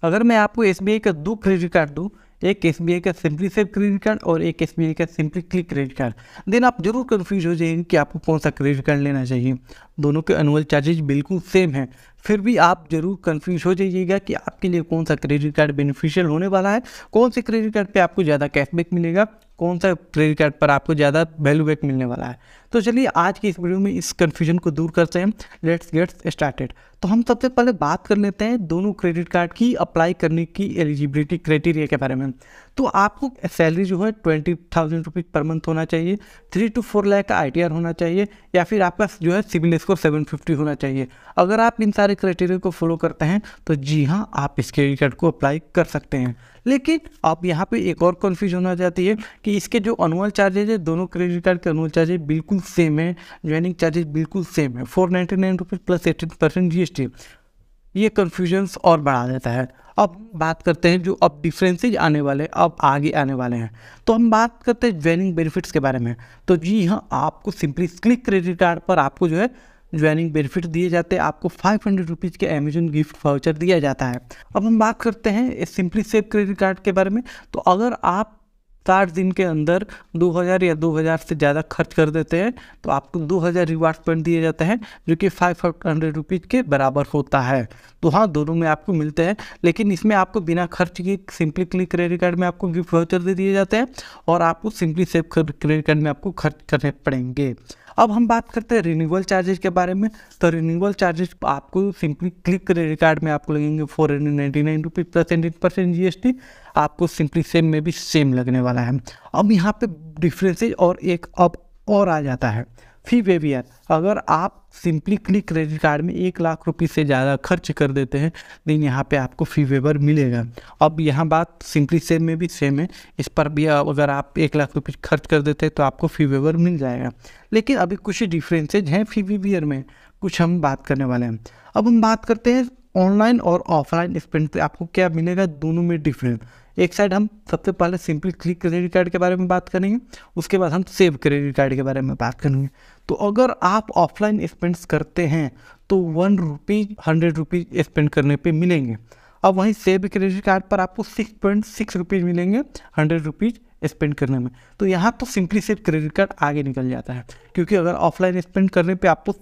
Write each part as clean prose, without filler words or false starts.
अगर मैं आपको एसबीआई का 2 क्रेडिट कार्ड दूँ, एक एसबीआई का सिंपली सेव क्रेडिट कार्ड और एक एसबीआई का simply click credit card, then आप जरूर कंफ्यूज हो जाएंगे कि आपको कौन सा क्रेडिट कार्ड लेना चाहिए। दोनों के एनुअल चार्जेज बिल्कुल सेम हैं, फिर भी आप जरूर कंफ्यूज हो जाइएगा कि आपके लिए कौन सा क्रेडिट कार्ड बेनिफिशियल होने वाला है, कौन से क्रेडिट कार्ड पे आपको ज़्यादा कैशबैक मिलेगा, कौन सा क्रेडिट कार्ड पर आपको ज़्यादा वैल्यू बैक मिलने वाला है। तो चलिए आज की इस वीडियो में इस कन्फ्यूजन को दूर करते हैं। Let's get started. तो हम सबसे पहले बात कर लेते हैं दोनों क्रेडिट कार्ड की अप्लाई करने की एलिजिबिलिटी क्राइटेरिया के बारे में। तो आपको सैलरी जो है 20,000 रुपीज़ पर मंथ होना चाहिए, 3 to 4 लाख का ITR होना चाहिए, या फिर आपका जो है सिविल स्कोर 750 होना चाहिए। अगर आप इन सारे क्राइटेरिया को फॉलो करते हैं तो जी हाँ, आप इस क्रेडिट कार्ड को अप्लाई कर सकते हैं। लेकिन अब यहाँ पे एक और कन्फ्यूजन हो जाती है कि इसके जो एनुअल चार्जेज है, दोनों क्रेडिट कार्ड के एनुअल चार्जेज बिल्कुल सेम है, ज्वाइनिंग चार्जेज बिल्कुल सेम है, 499 रुपीज़ प्लस 18% GST। ये कन्फ्यूजन्स और बढ़ा देता है। अब बात करते हैं जो अब डिफरेंसेज आने वाले अब आगे आने वाले हैं। तो हम बात करते हैं ज्वाइनिंग बेनिफिट्स के बारे में। तो जी हाँ, आपको सिंपली क्लिक क्रेडिट कार्ड पर आपको जो है ज्वाइनिंग बेनिफिट दिए जाते हैं। आपको 500 रुपीज़ के अमेजन गिफ्ट वाउचर दिया जाता है। अब हम बात करते हैं सिंपली सेव क्रेडिट कार्ड के बारे में। तो अगर आप 60 दिन के अंदर 2000 या 2000 से ज़्यादा खर्च कर देते हैं तो आपको 2000 रिवार्ड पॉइंट दिए जाते हैं, जो कि 500 रुपीज़ के बराबर होता है। तो हाँ, दोनों में आपको मिलते हैं, लेकिन इसमें आपको बिना खर्च के सिंपली क्लिक क्रेडिट कार्ड में आपको गिफ्ट वाउचर दे दिए जाते हैं और आपको सिंपली सेव क्रेडिट कार्ड में आपको खर्च करने पड़ेंगे। अब हम बात करते हैं रिन्यूअल चार्जेस के बारे में। तो रिन्यूअल चार्जेस आपको सिंपली क्लिक क्रेडिट कार्ड में आपको लगेंगे 499 रुपीज़ प्लस 18% GST। आपको सिंपली सेम में भी सेम लगने वाला है। अब यहाँ पे डिफरेंसेज और एक अब और आ जाता है फी वेवियर। अगर आप सिंपली क्लिक क्रेडिट कार्ड में 1 लाख रुपये से ज़्यादा खर्च कर देते हैं देन यहाँ पे आपको फी वेवर मिलेगा। अब यहाँ बात सिंपली सेम में भी सेम है, इस पर भी अगर आप 1 लाख रुपये खर्च कर देते हैं तो आपको फी वेवर मिल जाएगा। लेकिन अभी कुछ डिफरेंसेज हैं फी वेवियर में, कुछ हम बात करने वाले हैं। अब हम बात करते हैं ऑनलाइन और ऑफलाइन स्पेंड पे आपको क्या मिलेगा, दोनों में डिफरेंस। एक साइड हम सबसे पहले सिंपली क्लिक क्रेडिट कार्ड के बारे में बात करेंगे, उसके बाद हम सेव क्रेडिट कार्ड के बारे में बात करेंगे। तो अगर आप ऑफलाइन स्पेंड्स करते हैं तो 1 रुपीज़ 100 रुपीज़ स्पेंड करने पे मिलेंगे। अब वहीं सेव क्रेडिट कार्ड पर आपको 6.6 रुपीज़ मिलेंगे 100 रुपीज़ स्पेंड करने में। तो यहाँ तो सिंपली सेव क्रेडिट कार्ड आगे निकल जाता है, क्योंकि अगर ऑफलाइन स्पेंड करने पे आपको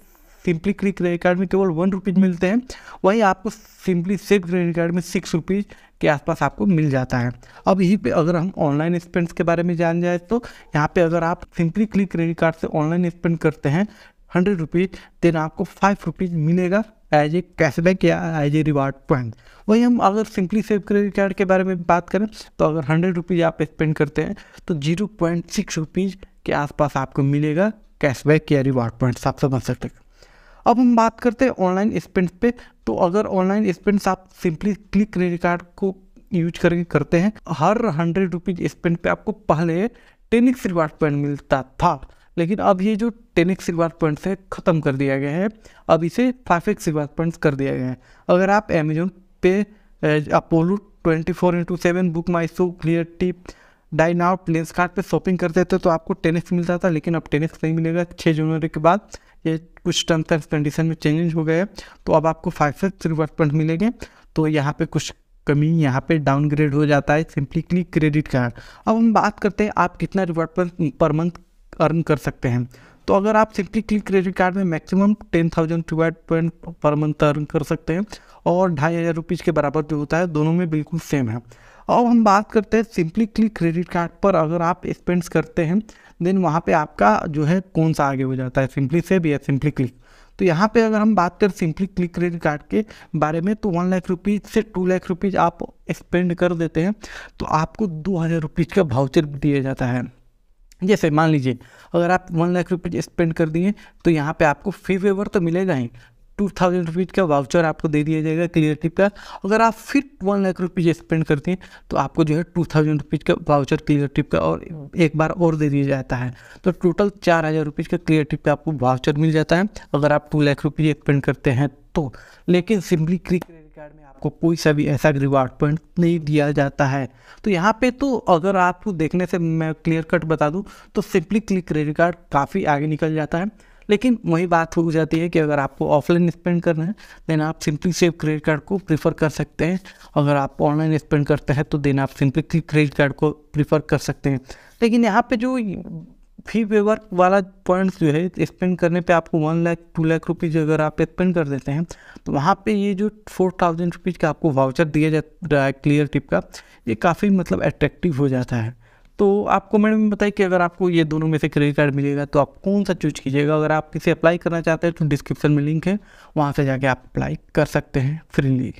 सिंपली क्लिक क्रेडिट कार्ड में केवल 1 रुपीज़ मिलते हैं, वहीं आपको सिंपली सेव क्रेडिट कार्ड में 6 रुपीज़ के आसपास आपको मिल जाता है। अब यहीं पे अगर हम ऑनलाइन स्पेंड्स के बारे में जान जाए तो यहाँ पे अगर आप सिंपली क्लिक क्रेडिट कार्ड से ऑनलाइन स्पेंड करते हैं 100 रुपीज़, देन आपको 5 रुपीज़ मिलेगा एज ए कैशबैक या एज ए रिवार्ड पॉइंट। वहीं हम अगर सिंपली सेव क्रेडिट कार्ड के बारे में बात करें तो अगर 100 रुपीज़ आप स्पेंड करते हैं तो 0.6 रुपीज़ के आसपास आपको मिलेगा कैशबैक या रिवार्ड पॉइंट्स, आप समझ सकते हैं। अब हम बात करते हैं ऑनलाइन स्पेंड पे। तो अगर ऑनलाइन स्पेंड्स आप सिंपली क्लिक क्रेडिट कार्ड को यूज करके करते हैं, हर 100 रुपीज़ स्पेंड पे आपको पहले 10x रिवार्ड पॉइंट मिलता था, लेकिन अब ये जो 10x रिवार्ड पॉइंट्स है ख़त्म कर दिया गया है। अब इसे 5x रिवार्ड पॉइंट्स कर दिया गया है। अगर आप अमेजोन पे Apollo 24/7 Book My Show, Cleartrip, Dineout, Lenskart पे शॉपिंग करते थे तो आपको 10x मिलता था, लेकिन अब 10x नहीं मिलेगा। 6 जनवरी के बाद ये कुछ टर्म्स एंड कंडीशन में चेंजेस हो गए, तो अब आपको 5x रिवार्ड पॉइंट मिलेंगे। तो यहाँ पे कुछ कमी, यहाँ पे डाउनग्रेड हो जाता है सिंपली क्लिक क्रेडिट कार्ड। अब हम बात करते हैं आप कितना reward point per month earn कर सकते हैं। तो अगर आप सिंपली क्लिक क्रेडिट कार्ड में maximum 10,000 reward point per month earn कर सकते हैं और 2500 रुपीज़ के बराबर जो होता है, दोनों में बिल्कुल सेम है। अब हम बात करते हैं सिंपली क्लिक क्रेडिट कार्ड पर अगर आप स्पेंड्स करते हैं देन वहाँ पे आपका जो है कौन सा आगे हो जाता है, सिंपली सेव या सिंपली क्लिक। तो यहाँ पे अगर हम बात करें सिंपली क्लिक क्रेडिट कार्ड के बारे में तो 1 लाख रुपीज़ से 2 लाख रुपीज़ आप स्पेंड कर देते हैं तो आपको 2000 रुपीज़ का वाउचर दिया जाता है। जैसे मान लीजिए अगर आप 1 लाख रुपीज़ स्पेंड कर दिए तो यहाँ पे आपको फी वेवर तो मिलेगा ही, 2000 रुपीज़ का वाउचर आपको दे दिया जाएगा क्लियर टिप का। अगर आप फिर 1 लाख रुपीज़ स्पेंड करते हैं तो आपको जो है 2000 रुपीज़ का वाउचर क्लियर टिप का और एक बार और दे दिया जाता है। तो टोटल 4000 रुपीज़ का क्लियर टिप का आपको वाउचर मिल जाता है अगर आप 2 लाख रुपीज़ स्पेंड करते हैं तो। लेकिन सिंपली क्लिक क्रेडिट कार्ड में आपको कोई सा भी ऐसा रिवार्ड पॉइंट नहीं दिया जाता है। तो यहाँ पे तो अगर आपको देखने से मैं क्लियर कट बता दूँ तो सिंपली क्लिक क्रेडिट कार्ड काफ़ी आगे निकल जाता है। लेकिन वही बात हो जाती है कि अगर आपको ऑफलाइन स्पेंड करना है देन आप सिंपली सेव क्रेडिट कार्ड को प्रीफर कर सकते हैं। अगर आप ऑनलाइन स्पेंड करते हैं तो देन आप सिंपली क्लिक क्रेडिट कार्ड को प्रीफर कर सकते हैं। लेकिन यहाँ पे जो फी वेवर वाला पॉइंट्स जो है, स्पेंड करने पे आपको 1 लाख 2 लाख रुपीज़ अगर आप स्पेंड कर देते हैं तो वहाँ पे ये जो 4000 रुपीज़ का आपको वाउचर दिया जाता है क्लियर टिप का, ये काफ़ी मतलब अट्रैक्टिव हो जाता है। तो आप कमेंट में बताइए कि अगर आपको ये दोनों में से क्रेडिट कार्ड मिलेगा तो आप कौन सा चूज कीजिएगा। अगर आप इसे अप्लाई करना चाहते हैं तो डिस्क्रिप्शन में लिंक है, वहाँ से जाके आप अप्लाई कर सकते हैं फ्रीली।